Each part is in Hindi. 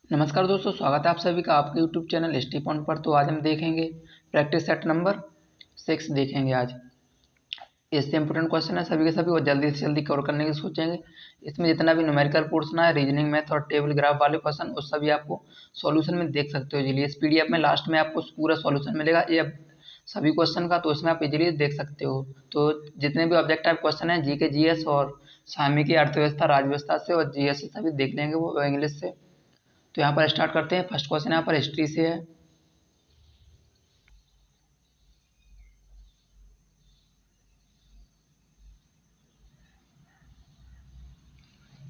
नमस्कार दोस्तों, स्वागत है आप सभी का आपके यूट्यूब चैनल स्टी पॉइंट पर। तो आज हम देखेंगे प्रैक्टिस सेट नंबर 6 देखेंगे आज। इससे इंपोर्टेंट क्वेश्चन है सभी के सभी और जल्दी से जल्दी कवर करने की सोचेंगे। इसमें जितना भी न्यूमेरिकल पोर्शन है, रीजनिंग मैथ और टेबल ग्राफ वाले क्वेश्चन उस सभी आपको सॉल्यूशन में देख सकते हो इजीली। इस पीडीएफ में लास्ट में आपको पूरा सॉल्यूशन मिलेगा ये सभी क्वेश्चन का, तो उसमें आप इजीली देख सकते हो। तो जितने भी ऑब्जेक्टिव क्वेश्चन है जीके जीएस और सामयिकी अर्थव्यवस्था राजव्यवस्था से और जीएस से सभी देख लेंगे वो इंग्लिश से। तो यहाँ पर स्टार्ट करते हैं। फर्स्ट क्वेश्चन यहाँ पर हिस्ट्री से है।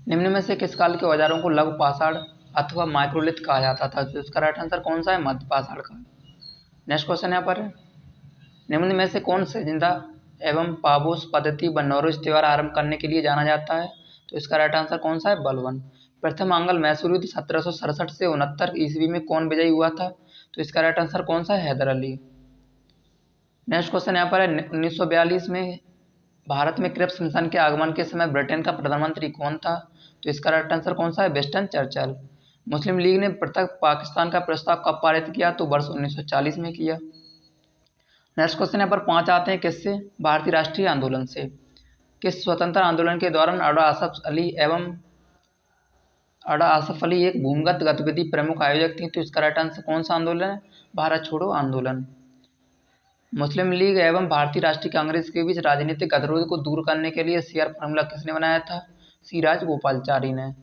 निम्न में से किस काल के औजारों को लघु पाषाण अथवा माइक्रोलिथ कहा जाता था? तो इसका राइट आंसर कौन सा है? मध्य पाषाण का। नेक्स्ट क्वेश्चन यहाँ पर है, निम्न में से कौन जिंदा एवं पाबोस पद्धति व नौरोज त्योहार आरंभ करने के लिए जाना जाता है? तो इसका राइट आंसर कौन सा है? बलवन। प्रथम आंग्ल मैसूर युद्ध 1767 से 69 ईस्वी में कौन विजयी हुआ था? तो इसका राइट आंसर कौन सा है? हैदर अली। नेक्स्ट क्वेश्चन यहाँ पर है, 1942 में भारत में क्रिप्स मिशन के आगमन के समय ब्रिटेन का प्रधानमंत्री कौन था? तो इसका राइट आंसर कौन सा है? Winston Churchill. मुस्लिम लीग ने पृथक पाकिस्तान का प्रस्ताव कब पारित किया? तो वर्ष 1940 में किया। नेक्स्ट क्वेश्चन यहाँ पर 5 आते हैं, किससे? भारतीय राष्ट्रीय आंदोलन से। किस स्वतंत्र आंदोलन के दौरान अड़ा आसफ अली एक भूमिगत गतिविधि प्रमुख आयोजक थी? तो इसका राइट आंसर कौन सा आंदोलन है? भारत छोड़ो आंदोलन। मुस्लिम लीग एवं भारतीय राष्ट्रीय कांग्रेस के बीच राजनीतिक गतिरोध को दूर करने के लिए शेयर फार्मूला किसने बनाया था? सी राजगोपालाचारी ने।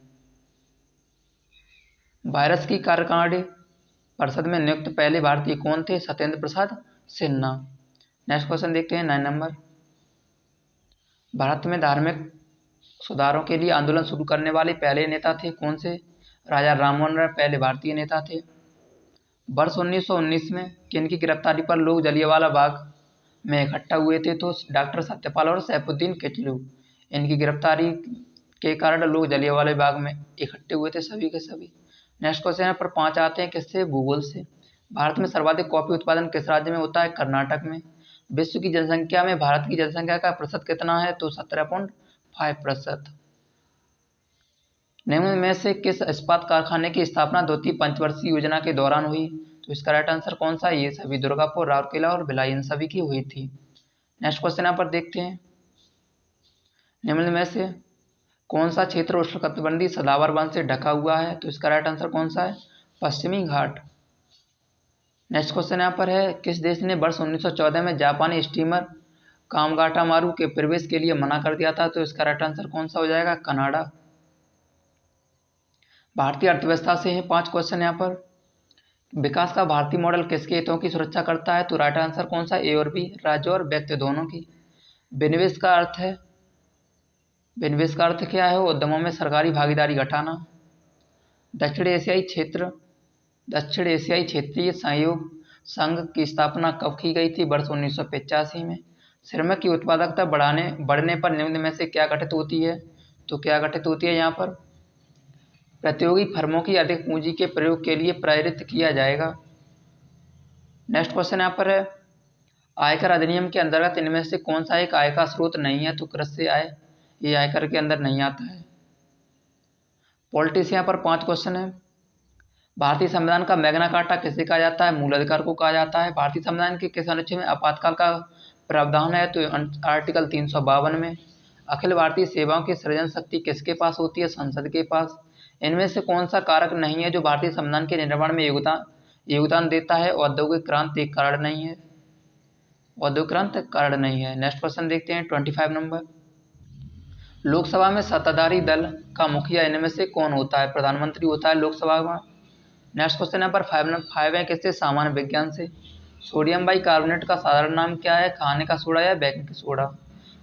वायरस की कार्यकारिणी परिषद में नियुक्त पहले भारतीय कौन थे? सत्येंद्र प्रसाद सिन्हा। नेक्स्ट क्वेश्चन देखते हैं 9 नंबर। भारत में धार्मिक सुधारों के लिए आंदोलन शुरू करने वाले पहले नेता थे? कौन से? राजा राममोहन राय पहले भारतीय नेता थे। वर्ष 1919 में किनकी गिरफ्तारी पर लोग जलियांवाला बाग में इकट्ठा हुए थे? तो डॉक्टर सत्यपाल और सैफुद्दीन किचलू। इनकी गिरफ्तारी के कारण लोग जलियांवाला बाग में इकट्ठे हुए थे सभी के सभी। नेक्स्ट क्वेश्चन यहाँ पर 5 आते हैं, किससे? भूगोल से। भारत में सर्वाधिक कॉफी उत्पादन किस राज्य में होता है? कर्नाटक में। विश्व की जनसंख्या में भारत की जनसंख्या का प्रतिशत कितना है? तो 17.5%। निम्न में से किस इस्पात कारखाने की स्थापना द्वितीय पंचवर्षीय योजना के दौरान हुई? तो इसका राइट आंसर कौन सा है? ये सभी दुर्गापुर, राउरकेला और भिलाई इन सभी की हुई थी। नेक्स्ट क्वेश्चन यहाँ पर देखते हैं, निम्न में से कौन सा क्षेत्र उष्णकटिबंधीय सदाबहार वन से ढका हुआ है? तो इसका राइट आंसर कौन सा है? पश्चिमी घाट। नेक्स्ट क्वेश्चन यहाँ पर है, किस देश ने वर्ष 1914 में जापानी स्टीमर कामगाटामारू के प्रवेश के लिए मना कर दिया था? तो इसका राइट आंसर कौन सा हो जाएगा? कनाडा। भारतीय अर्थव्यवस्था से है 5 क्वेश्चन यहाँ पर। विकास का भारतीय मॉडल किसके हितों की सुरक्षा करता है? तो राइट आंसर कौन सा? ए और बी, राज्य और व्यक्ति दोनों की। विनिवेश का अर्थ है, विनिवेश का अर्थ क्या है? उद्यमों में सरकारी भागीदारी घटाना। दक्षिण एशियाई क्षेत्रीय सहयोग संघ की स्थापना कब की गई थी? वर्ष 1985 में। श्रमिक की उत्पादकता बढ़ने पर निम्न में से क्या घटित होती है? तो क्या घटित होती है यहाँ पर? प्रतियोगी फर्मों की अधिक पूंजी के प्रयोग के लिए प्रेरित किया जाएगा। नेक्स्ट क्वेश्चन यहाँ पर है, आयकर अधिनियम के अंतर्गत इनमें से कौन सा एक आय का स्रोत नहीं है? तो कृषि आय, ये आयकर के अंदर नहीं आता है। पॉलिटिक्स यहाँ पर 5 क्वेश्चन है। भारतीय संविधान का मैग्ना कार्टा किसे कहा जाता है? मूल अधिकार को कहा जाता है। भारतीय संविधान के किस अनुच्छेद में आपातकाल का प्रावधान है? तो आर्टिकल 352 में। अखिल भारतीय सेवाओं की सृजन शक्ति किसके पास होती है? संसद के पास। इनमें से कौन सा कारक नहीं है जो भारतीय संविधान के निर्माण में योगदान देता है? औद्योगिक क्रांति एक कारण नहीं है। औद्योगिक क्रांति कारण नहीं है। नेक्स्ट क्वेश्चन देखते हैं 25 नंबर। लोकसभा में सत्ताधारी दल का मुखिया इनमें से कौन होता है? प्रधानमंत्री होता है लोकसभा में। नेक्स्ट क्वेश्चन नंबर 5 है, किससे? सामान्य विज्ञान से। सोडियम बाइकार्बोनेट का साधारण नाम क्या है? खाने का सोडा या बेकिंग सोडा।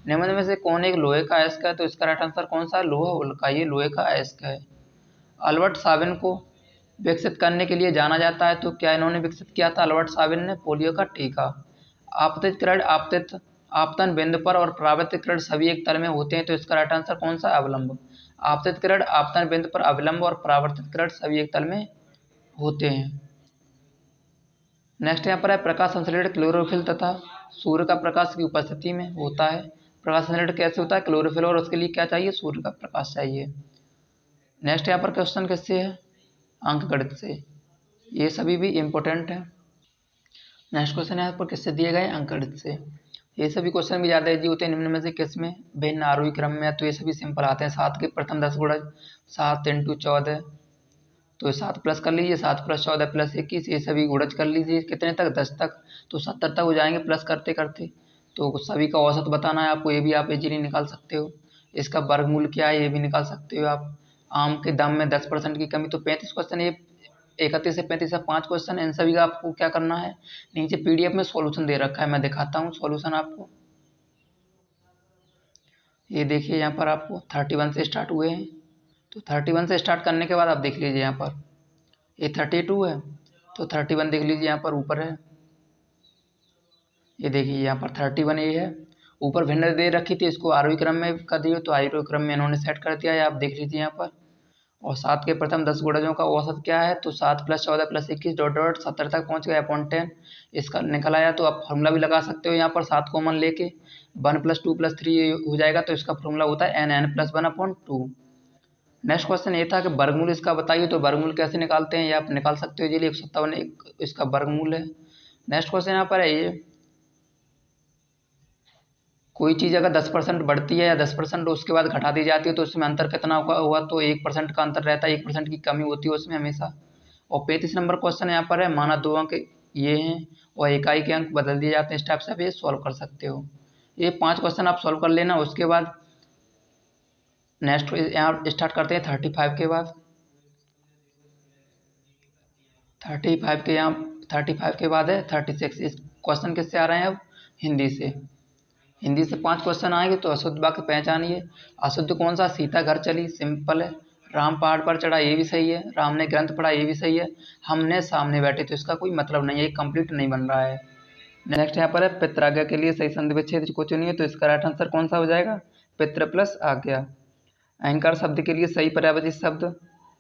निम्न में से कौन एक लोहे का अयस्क है? तो इसका राइट आंसर कौन सा? लोहा उल्का, ये लोहे का अयस्क है। अल्बर्ट साबिन को विकसित करने के लिए जाना जाता है, तो क्या इन्होंने विकसित किया था? अल्बर्ट साबिन ने पोलियो का टीका। आपतित किरण आपतन बिंदु पर और परावर्तित किरण सभी एक तल में होते हैं, तो इसका राइट आंसर कौन सा? अवलंब। आपतित किरण आपतन बिंदु पर अविलंब और परावर्तित किरण सभी एक तल में होते हैं। नेक्स्ट यहाँ पर है, प्रकाश संश्लेषण क्लोरोफिल तथा सूर्य का प्रकाश की उपस्थिति में होता है। प्रकाश संश्लेषण कैसे होता है? क्लोरोफिल, और उसके लिए क्या चाहिए? सूर्य का प्रकाश चाहिए। नेक्स्ट यहाँ पर क्वेश्चन किससे है? अंकगणित से। ये सभी भी इम्पोर्टेंट है। नेक्स्ट क्वेश्चन यहाँ पर किससे दिए गए? अंकगणित से। ये सभी क्वेश्चन भी ज़्यादा इजी होते हैं। निम्न में से किसमें भिन्न आरोही क्रम में? तो ये सभी सिंपल आते हैं। 7 के प्रथम 10 गुणज, 7 × 14, तो 7 प्लस कर लीजिए, 7 + 14 + 21, ये सभी गुणज कर लीजिए। कितने तक? 10 तक, तो 70 तक हो जाएंगे प्लस करते करते। तो सभी का औसत बताना है आपको, ये भी आप इजीली निकाल सकते हो। इसका वर्गमूल क्या है ये भी निकाल सकते हो आप। आम के दाम में 10% की कमी, तो 35 क्वेश्चन, ये 31 से 35 है 5 क्वेश्चन। इन सभी का आपको क्या करना है, नीचे पीडीएफ में सॉल्यूशन दे रखा है, मैं दिखाता हूँ सॉल्यूशन आपको। ये देखिए यहाँ पर आपको 31 से स्टार्ट हुए हैं, तो 31 से स्टार्ट करने के बाद आप देख लीजिए यहाँ पर ये 32 है, तो 31 देख लीजिए यहाँ पर ऊपर है। ये देखिए यहाँ पर 31 ये है। ऊपर भिन्न दे रखी थी, इसको आरोही क्रम में कर दिए, तो आरोही क्रम में इन्होंने सेट कर दिया है, आप देख लीजिए यहाँ पर। और 7 के प्रथम 10 गुणजों का औसत क्या है? तो 7 + 14 + 21 डॉट डॉट 70 तक पहुँच गए अपॉन 10। इसका निकल आया, तो आप फॉर्मूला भी लगा सकते हो यहाँ पर 7 कॉमन लेके। 1 + 2 + 3 हो जाएगा, तो इसका फॉर्मूला होता है n+1/2। नेक्स्ट क्वेश्चन ये था कि वर्गमूल इसका बताइए, तो वर्गमूल कैसे निकालते हैं ये आप निकाल सकते हो। चलिए 157 इसका वर्गमूल है। नेक्स्ट क्वेश्चन यहाँ पर है ये, कोई चीज़ अगर 10% बढ़ती है या 10% उसके बाद घटा दी जाती है, तो उसमें अंतर कितना हुआ? तो 1% का अंतर रहता है, 1% की कमी होती है उसमें हमेशा। और 35 नंबर क्वेश्चन यहाँ पर है, माना 2 अंक ये हैं और इकाई के अंक बदल दिए जाते हैं, इस टाइप से आप ये सॉल्व कर सकते हो। ये 5 क्वेश्चन आप सॉल्व कर लेना। उसके बाद नेक्स्ट यहाँ स्टार्ट करते हैं 35 के बाद। 35 के यहाँ 35 के बाद है 36। इस क्वेश्चन किससे आ रहे हैं? अब हिंदी से। हिंदी से 5 क्वेश्चन आएंगे, तो अशुद्ध वाक्य पहचानिए। अशुद्ध कौन सा? सीता घर चली, सिंपल है। राम पहाड़ पर चढ़ा, ये भी सही है। राम ने ग्रंथ पढ़ा, ये भी सही है। हमने सामने बैठे, तो इसका कोई मतलब नहीं है, ये कंप्लीट नहीं बन रहा है। नेक्स्ट यहाँ पर है, पितराज्ञा के लिए सही संधि विच्छेद को चुनिए, तो इसका राइट आंसर कौन सा हो जाएगा? पितृ प्लस आज्ञा। अहंकार शब्द के लिए सही पर्यायवाची शब्द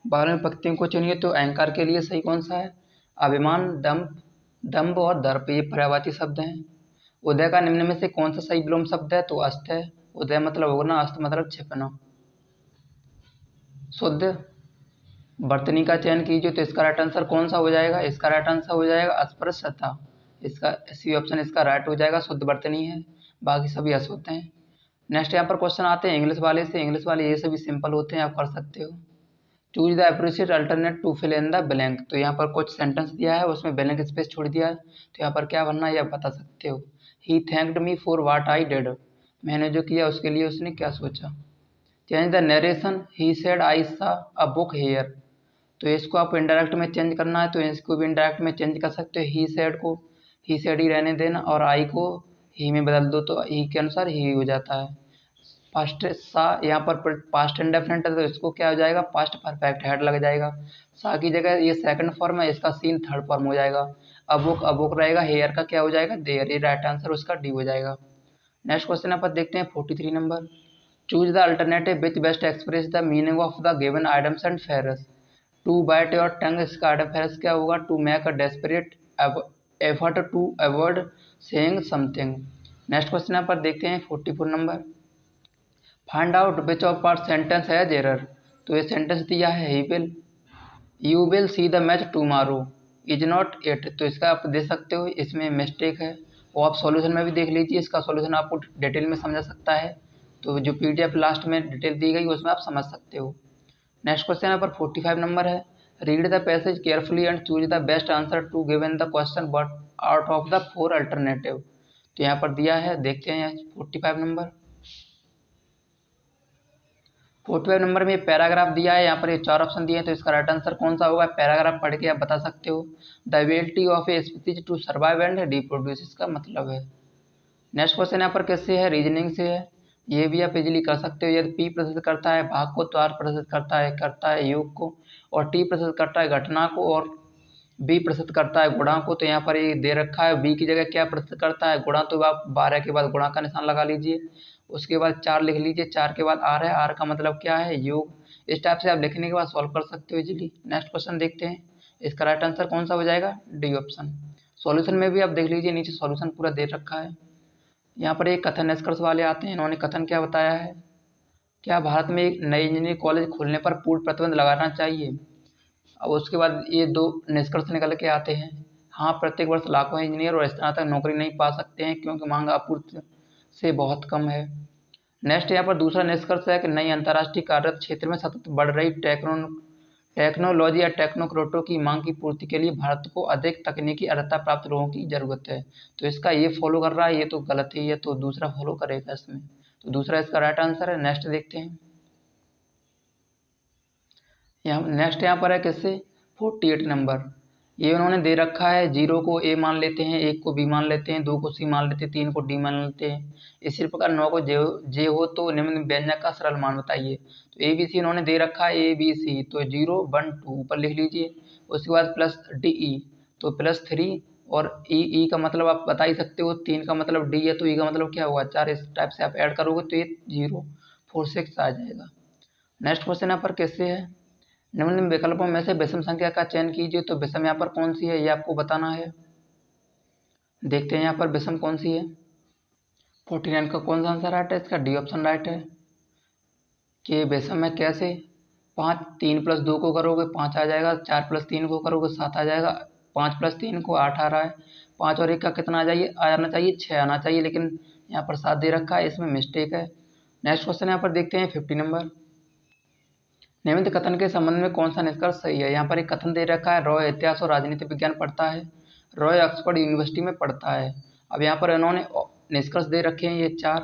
12वीं पंक्तियों को चुनिए, तो अहंकार के लिए सही कौन सा है? अभिमान, दम्भ, दम्भ और दर्प, ये पर्यायवाची शब्द हैं। उदय का निम्न में से कौन सा सही विलोम शब्द है? तो अस्त है। उदय मतलब उगना, अस्त मतलब छिपना। शुद्ध वर्तनी का चयन कीजिए, तो इसका राइट आंसर कौन सा हो जाएगा? इसका राइट आंसर हो जाएगा अस्पृश्यता। इसका सी ऑप्शन इसका राइट हो जाएगा, शुद्ध वर्तनी है, बाकी सभी अशुद्ध हैं। नेक्स्ट यहाँ पर क्वेश्चन आते हैं इंग्लिश वाले से। इंग्लिश वाले ये सभी सिंपल होते हैं, आप कर सकते हो। Choose the appropriate alternate to fill in the blank, तो यहाँ पर कुछ सेंटेंस दिया है, उसमें ब्लैंक स्पेस छोड़ दिया है, तो यहाँ पर क्या बनना है ये आप बता सकते हो। He thanked me for what I did, मैंने जो किया उसके लिए उसने क्या सोचा। Change the narration, he said I saw a book hair, तो इसको आपको इंडायरेक्ट में चेंज करना है, तो इसको भी इंडायरेक्ट में चेंज कर सकते हो। ही सेड को ही सेड ही रहने देना, और आई को ही में बदल दो, तो ही के अनुसार ही हो जाता है। पास्ट सा यहाँ पर पास्ट इंडेफिनिट है, तो इसको क्या हो जाएगा? पास्ट परफेक्ट, हेड लग जाएगा। सा की जगह ये सेकंड फॉर्म है, इसका सीन थर्ड फॉर्म हो जाएगा। अबुक रहेगा, हेयर का क्या हो जाएगा? देयर, ये राइट आंसर उसका डी हो जाएगा। नेक्स्ट क्वेश्चन यहाँ पर देखते हैं 43 number. Choose the alternative which best express the meaning of the given idioms and phrases. To bite your tongue, इसका आइटम फेरस क्या होगा? To make a desperate effort to avoid saying something. Next question यहाँ पर देखते हैं 44 number. Find out which of part sentence has error, तो ये सेंटेंस दिया है he will, you will see the match tomorrow, is not it, तो इसका आप दे सकते हो इसमें मिस्टेक है। वो आप सॉल्यूशन में भी देख लीजिए, इसका सॉल्यूशन आपको डिटेल में समझा सकता है, तो जो पीडीएफ लास्ट में डिटेल दी गई उसमें आप समझ सकते हो। नेक्स्ट क्वेश्चन यहाँ पर 45 नंबर है। Read the passage carefully and choose the best answer to given the question but out of the 4 alternative, तो यहाँ पर दिया है, देखते हैं 45 नंबर। 45 नंबर में पैराग्राफ दिया है, यहाँ पर ये 4 ऑप्शन दिए हैं, तो इसका राइट आंसर कौन सा होगा? पैराग्राफ पढ़ के आप बता सकते हो। The ability of a species to survive and reproduce, इसका मतलब है। नेक्स्ट क्वेश्चन यहाँ पर किससे है? रीजनिंग से है, ये भी आप इजीली कर सकते हो। यदि पी प्रदर्शित करता है भाग को, तो आर प्रदर्शित करता है योग को, और टी प्रदर्शित करता है घटना को, और बी प्रदर्शित करता है गुणा को, तो यहाँ पर ये दे रखा है बी की जगह क्या प्रदर्शित करता है? गुणा, तो आप 12 के बाद गुणा का निशान लगा लीजिए। उसके बाद 4 लिख लीजिए, 4 के बाद आर है, आर का मतलब क्या है? योग। इस टाइप से आप लिखने के बाद सॉल्व कर सकते हो इजीली। नेक्स्ट क्वेश्चन देखते हैं, इसका राइट आंसर कौन सा हो जाएगा? D option. सॉल्यूशन में भी आप देख लीजिए, नीचे सॉल्यूशन पूरा दे रखा है। यहाँ पर एक कथन निष्कर्ष वाले आते हैं, इन्होंने कथन क्या बताया है? क्या भारत में एक नई इंजीनियरिंग कॉलेज खोलने पर पूर्ण प्रतिबंध लगाना चाहिए? अब उसके बाद ये दो निष्कर्ष निकल के आते हैं। हाँ, प्रत्येक वर्ष लाखों इंजीनियर और स्नातक नौकरी नहीं पा सकते हैं क्योंकि मांग आपूर्ति से बहुत कम है। नेक्स्ट यहाँ पर दूसरा निष्कर्ष है कि नई अंतर्राष्ट्रीय कार्यरत क्षेत्र में सतत बढ़ रही टेक्नोलॉजी या टेक्नोक्रेटों की मांग की पूर्ति के लिए भारत को अधिक तकनीकी अर्हता प्राप्त लोगों की जरूरत है। तो इसका ये फॉलो कर रहा है, ये तो गलत ही है, तो दूसरा फॉलो करेगा इसमें। तो दूसरा इसका राइट आंसर है। नेक्स्ट देखते हैं। नेक्स्ट यहाँ पर है किससे 48 नंबर। ये उन्होंने दे रखा है, 0 को ए मान लेते हैं, 1 को बी मान लेते हैं, 2 को सी मान लेते हैं, 3 को डी मान लेते हैं। इसी प्रकार 9 को जे हो तो निम्न व्यंजक का सरल मान बताइए। तो ए बी सी उन्होंने दे रखा है, ए बी सी, तो 0 1 2 ऊपर लिख लीजिए। उसके बाद प्लस डी ई, तो +3 और ई का मतलब आप बता ही सकते हो, 3 का मतलब डी है तो ई का मतलब क्या होगा 4। इस टाइप से आप ऐड करोगे तो ये 0 4 6 आ जाएगा। नेक्स्ट क्वेश्चन यहाँ पर कैसे है, निम्न विकल्पों में से विषम संख्या का चयन कीजिए। तो विषम यहाँ पर कौन सी है ये आपको बताना है। देखते हैं यहाँ पर विषम कौन सी है। 49 का कौन सा आंसर राइट है, इसका डी ऑप्शन राइट है। कि विषम है कैसे, 5 3 + 2 को करोगे 5 आ जाएगा, 4 + 3 को करोगे 7 आ जाएगा, 5 + 3 को 8 आ रहा है, 5 और 1 का कितना आना चाहिए 6 आना चाहिए, लेकिन यहाँ पर 7 दे रखा है, इसमें मिस्टेक है। नेक्स्ट क्वेश्चन यहाँ पर देखते हैं 50 नंबर। नियमित कथन के संबंध में कौन सा निष्कर्ष सही है। यहाँ पर एक कथन दे रखा है, रॉय इतिहास और राजनीति विज्ञान पढ़ता है, रॉय ऑक्सफोर्ड यूनिवर्सिटी में पढ़ता है। अब यहाँ पर इन्होंने निष्कर्ष दे रखे हैं ये 4,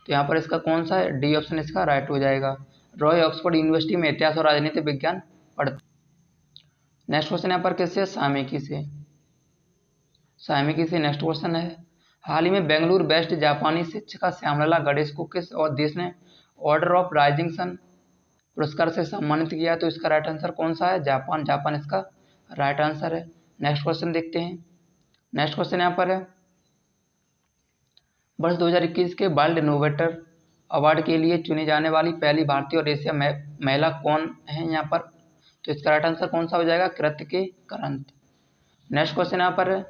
तो यहाँ पर इसका कौन सा है, डी ऑप्शन इसका राइट हो जाएगा। रॉय ऑक्सफोर्ड यूनिवर्सिटी में इतिहास और राजनीति विज्ञान पढ़ता। नेक्स्ट क्वेश्चन यहाँ पर किससे, सामयिकी से। सामयिकी से नेक्स्ट क्वेश्चन है, हाल ही में बेंगलुरु बेस्ट जापानी शिक्षिका श्यामला गणेश को किस और देश ने ऑर्डर ऑफ राइजिंग सन पुरस्कार से सम्मानित किया। तो इसका राइट आंसर कौन सा है, जापान। जापान इसका राइट आंसर है। नेक्स्ट क्वेश्चन देखते हैं। नेक्स्ट क्वेश्चन यहाँ पर है, वर्ष 2021 के वर्ल्ड इनोवेटर अवार्ड के लिए चुनी जाने वाली पहली भारतीय और एशिया महिला कौन है यहाँ पर। तो इसका राइट आंसर कौन सा हो जाएगा, कृत्य करंत। नेक्स्ट क्वेश्चन यहाँ पर है,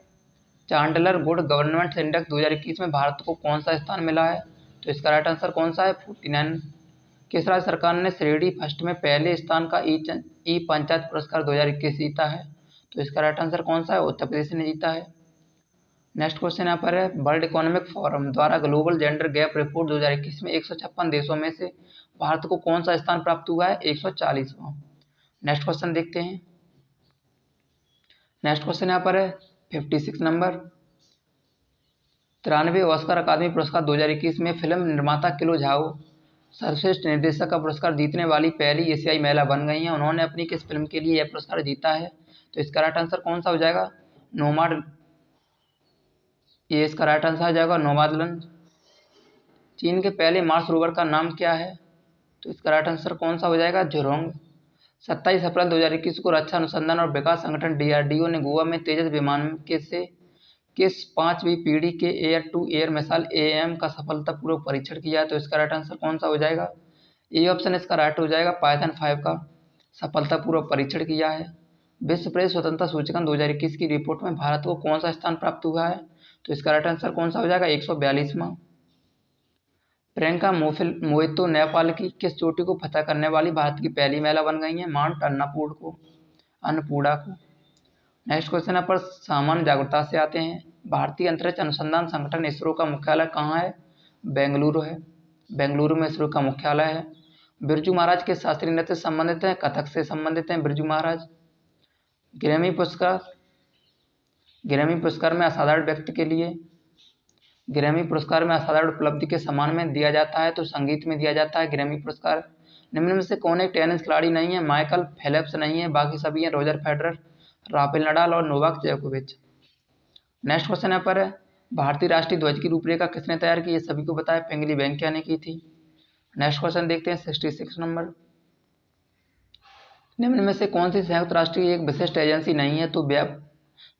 चांडलर गुड गवर्नेंस इंडेक्स 2021 में भारत को कौन सा स्थान मिला है। तो इसका राइट आंसर कौन सा है, 49। किस राज्य सरकार ने श्रेणी फर्स्ट में पहले स्थान का ई पंचायत पुरस्कार 2021 जीता है। तो इसका राइट आंसर कौन सा है, उत्तर प्रदेश ने जीता है। नेक्स्ट क्वेश्चन यहाँ पर है, वर्ल्ड इकोनॉमिक फोरम द्वारा ग्लोबल जेंडर गैप रिपोर्ट 2021 में 156 देशों में से भारत को कौन सा स्थान प्राप्त हुआ है, 140वां। नेक्स्ट क्वेश्चन देखते हैं। नेक्स्ट क्वेश्चन यहाँ पर है 56 नंबर, 93वें ऑस्कर अकादमी पुरस्कार 2021 में फिल्म निर्माता किलो झाओ सर्वश्रेष्ठ निर्देशक का पुरस्कार जीतने वाली पहली एशियाई महिला बन गई हैं। उन्होंने अपनी किस फिल्म के लिए यह पुरस्कार जीता है। तो इसका राइट आंसर कौन सा हो जाएगा, नोमाड। ये इसका राइट आंसर आ जाएगा नोमाडलैंड। चीन के पहले मार्स रोवर का नाम क्या है। तो इसका राइट आंसर कौन सा हो जाएगा, झुरोंग। 27 अप्रैल 2021 को रक्षा अनुसंधान और विकास संगठन DRDO ने गोवा में तेजस विमान के से किस 5वीं पीढ़ी के air to air missile AM का सफलतापूर्वक परीक्षण किया। तो इसका राइट आंसर कौन सा हो जाएगा, ए ऑप्शन इसका राइट हो जाएगा, पायथन 5 का सफलतापूर्वक परीक्षण किया है। विश्व प्रेस स्वतंत्रता सूचकांक 2021 की रिपोर्ट में भारत को कौन सा स्थान प्राप्त हुआ है। तो इसका राइट आंसर कौन सा हो जाएगा, 142वां। प्रियंका मोहितो नेपाल की किस चोटी को फतह करने वाली भारत की पहली महिला बन गई है, माउंट अन्नपूर्णा को। नेक्स्ट क्वेश्चन यहाँ पर सामान्य जागरूकता से आते हैं, भारतीय अंतरिक्ष अनुसंधान संगठन इसरो का मुख्यालय कहाँ है, बेंगलुरु है। बेंगलुरु में इसरो का मुख्यालय है। बिरजू महाराज के शास्त्रीय नृत्य से संबंधित हैं, कथक से संबंधित हैं बिरजू महाराज। ग्रैमी पुरस्कार में असाधारण व्यक्ति के लिए, ग्रैमी पुरस्कार में असाधारण उपलब्धि के सम्मान में दिया जाता है, तो संगीत में दिया जाता है ग्रैमी पुरस्कार। निम्न में से कौन एक टेनिस खिलाड़ी नहीं है, माइकल फेल्प्स नहीं है, बाकी सभी हैं, रोजर फेडरर, राफेल नडाल और नोवाक जोकोविच। नेक्स्ट क्वेश्चन यहाँ पर है, भारतीय राष्ट्रीय ध्वज की रूपरेखा किसने तैयार की, ये सभी को बताया, पिंगली वेंकैया ने की थी। नेक्स्ट क्वेश्चन देखते हैं 66 नंबर, निम्न में से कौन सी संयुक्त राष्ट्र की एक विशिष्ट एजेंसी नहीं है। तो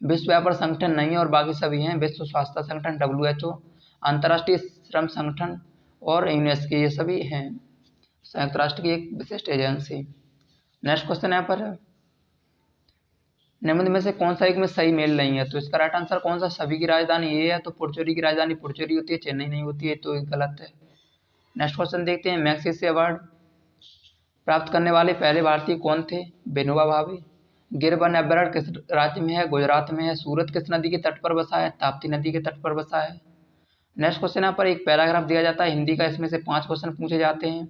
विश्व व्यापार संगठन नहीं है और बाकी सभी हैं, विश्व स्वास्थ्य संगठन WHO, अंतर्राष्ट्रीय श्रम संगठन और यूनेस्को, ये सभी हैं संयुक्त राष्ट्र की एक विशिष्ट एजेंसी। नेक्स्ट क्वेश्चन यहाँ पर है, निम्न में से कौन सा एक में सही मेल नहीं है। तो इसका राइट आंसर कौन सा, सभी की राजधानी ये है, तो पुडुचेरी की राजधानी पुडुचेरी होती है, चेन्नई नहीं होती है, तो गलत है। नेक्स्ट क्वेश्चन देखते हैं, मैग्सेसे अवार्ड प्राप्त करने वाले पहले भारतीय कौन थे, विनोबा भावे। गिरवन एबरट किस राज्य में है? गुजरात में है। सूरत किस नदी के तट पर बसा है? ताप्ती नदी के तट पर बसा है। नेक्स्ट क्वेश्चन यहाँ पर एक पैराग्राफ दिया जाता है हिंदी का, इसमें से 5 क्वेश्चन पूछे जाते हैं,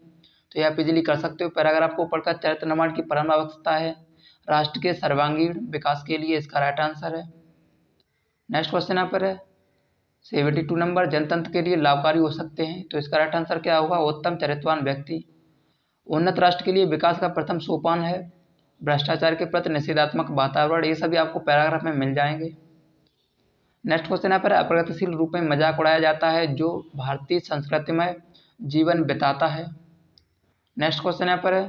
तो आप इजीली कर सकते हो। पैराग्राफ को पढ़कर चरित्र निर्माण की परम आवश्यकता है राष्ट्र के सर्वांगीण विकास के लिए, इसका राइट आंसर है। नेक्स्ट क्वेश्चन यहाँ पर है 72 नंबर, जनतंत्र के लिए लाभकारी हो सकते हैं, तो इसका राइट आंसर क्या होगा? उत्तम चरित्रवान व्यक्ति। उन्नत राष्ट्र के लिए विकास का प्रथम सोपान है भ्रष्टाचार के प्रति निषेधात्मक वातावरण। ये सभी आपको पैराग्राफ में मिल जाएंगे। नेक्स्ट क्वेश्चन यहाँ पर अप्रगतिशील रूप में मजाक उड़ाया जाता है जो भारतीय संस्कृति में जीवन बिताता है। नेक्स्ट क्वेश्चन यहाँ पर है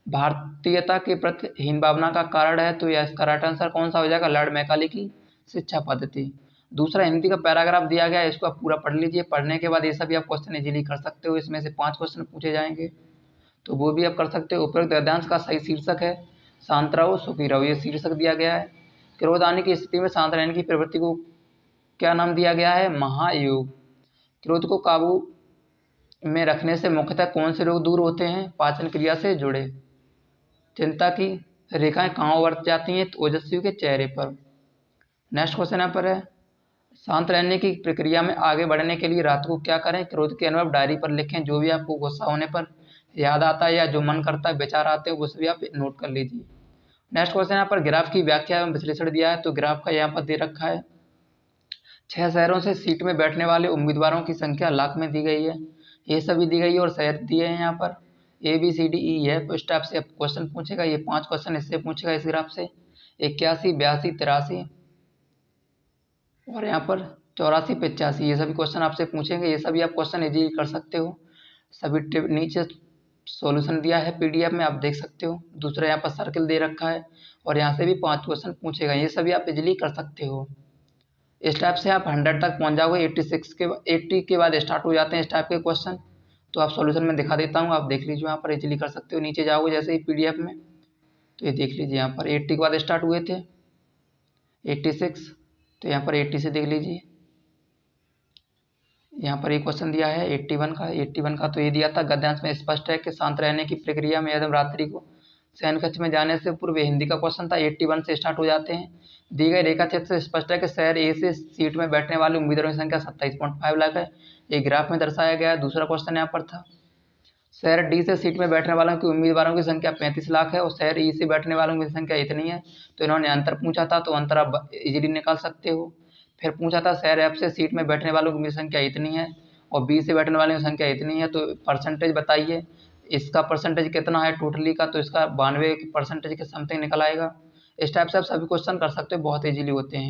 भारतीयता के प्रति हीन भावना का कारण है, तो यह इसका राइट आंसर कौन सा हो जाएगा? लॉर्ड मैकाले की शिक्षा पद्धति। दूसरा हिंदी का पैराग्राफ दिया गया है, इसको आप पूरा पढ़ लीजिए। पढ़ने के बाद ये सभी आप क्वेश्चन इजीली कर सकते हो। इसमें से 5 क्वेश्चन पूछे जाएंगे, तो वो भी आप कर सकते हो। उपरोक्त गद्यांश का सही शीर्षक है शांत रहो सुखी रहो, ये शीर्षक दिया गया है। क्रोध आने की स्थिति में शांत रहने की प्रवृत्ति को क्या नाम दिया गया है? महायोग। क्रोध को काबू में रखने से मुख्यतः कौन से रोग दूर होते हैं? पाचन क्रिया से जुड़े। चिंता की रेखाएं कहाँ उभर जाती हैं? तो ओजस्वी के चेहरे पर। नेक्स्ट क्वेश्चन यहाँ पर है शांत रहने की प्रक्रिया में आगे बढ़ने के लिए रात को क्या करें? क्रोध के अनुभव डायरी पर लिखें। जो भी आपको गुस्सा होने पर याद आता है या जो मन करता है, विचार आते हैं, वो सभी आप नोट कर लीजिए। नेक्स्ट क्वेश्चन यहाँ पर ग्राफ की व्याख्या एवं विश्लेषण दिया है, तो ग्राफ का यहाँ पर दे रखा है 6 शहरों से सीट में बैठने वाले उम्मीदवारों की संख्या लाख में दी गई है, ये सभी दी गई है और शहर दिए हैं यहाँ पर ABCDE है। तो इस टाइप से क्वेश्चन पूछेगा, ये 5 क्वेश्चन इससे पूछेगा इस ग्राफ से 81, 82, 83 और यहाँ पर 84, 85, ये सभी क्वेश्चन आपसे पूछेंगे। ये सभी आप क्वेश्चन इजीली कर सकते हो। सभी नीचे सॉल्यूशन दिया है PDF में, आप देख सकते हो। दूसरा यहाँ पर सर्किल दे रखा है और यहाँ से भी 5 क्वेश्चन पूछेगा, ये सभी आप इजीली कर सकते हो। इस टाइप से आप 100 तक पहुँच जाओगे। 80 के बाद स्टार्ट हो जाते हैं इस टाइप के क्वेश्चन, तो आप सॉल्यूशन में दिखा देता हूँ, आप देख लीजिए। यहाँ पर इजीली कर सकते हो। नीचे जाओगे जैसे ही PDF में, तो ये देख लीजिए। यहाँ पर 80 के बाद स्टार्ट हुए थे 86, तो यहाँ पर 80 से देख लीजिए। यहाँ पर एक क्वेश्चन दिया है 81 का तो ये दिया था गद्यांश में स्पष्ट है कि शांत रहने की प्रक्रिया में यदि रात्रि को शयन कक्ष में जाने से पूर्व, हिंदी का क्वेश्चन था। 81 से स्टार्ट हो जाते हैं। दी गई रेखा चित्र से स्पष्ट है कि शहर A से सीट में बैठने वाले उम्मीदवारों की संख्या 27.5 लाख है, ये ग्राफ में दर्शाया गया है। दूसरा क्वेश्चन यहाँ पर था शहर D से सीट में बैठने वालों की उम्मीदवारों की संख्या 35 लाख है और शहर E से बैठने वालों की संख्या इतनी है, तो इन्होंने अंतर पूछा था, तो अंतर आप इजीली निकाल सकते हो। फिर पूछा था शहर F से सीट में बैठने वालों की संख्या इतनी है और B से बैठने वालों की संख्या इतनी है, तो परसेंटेज बताइए इसका परसेंटेज कितना है टोटली का, तो इसका 92% के समथिंग निकल आएगा। इस टाइप से आप सभी क्वेश्चन कर सकते हो, बहुत इजीली होते हैं।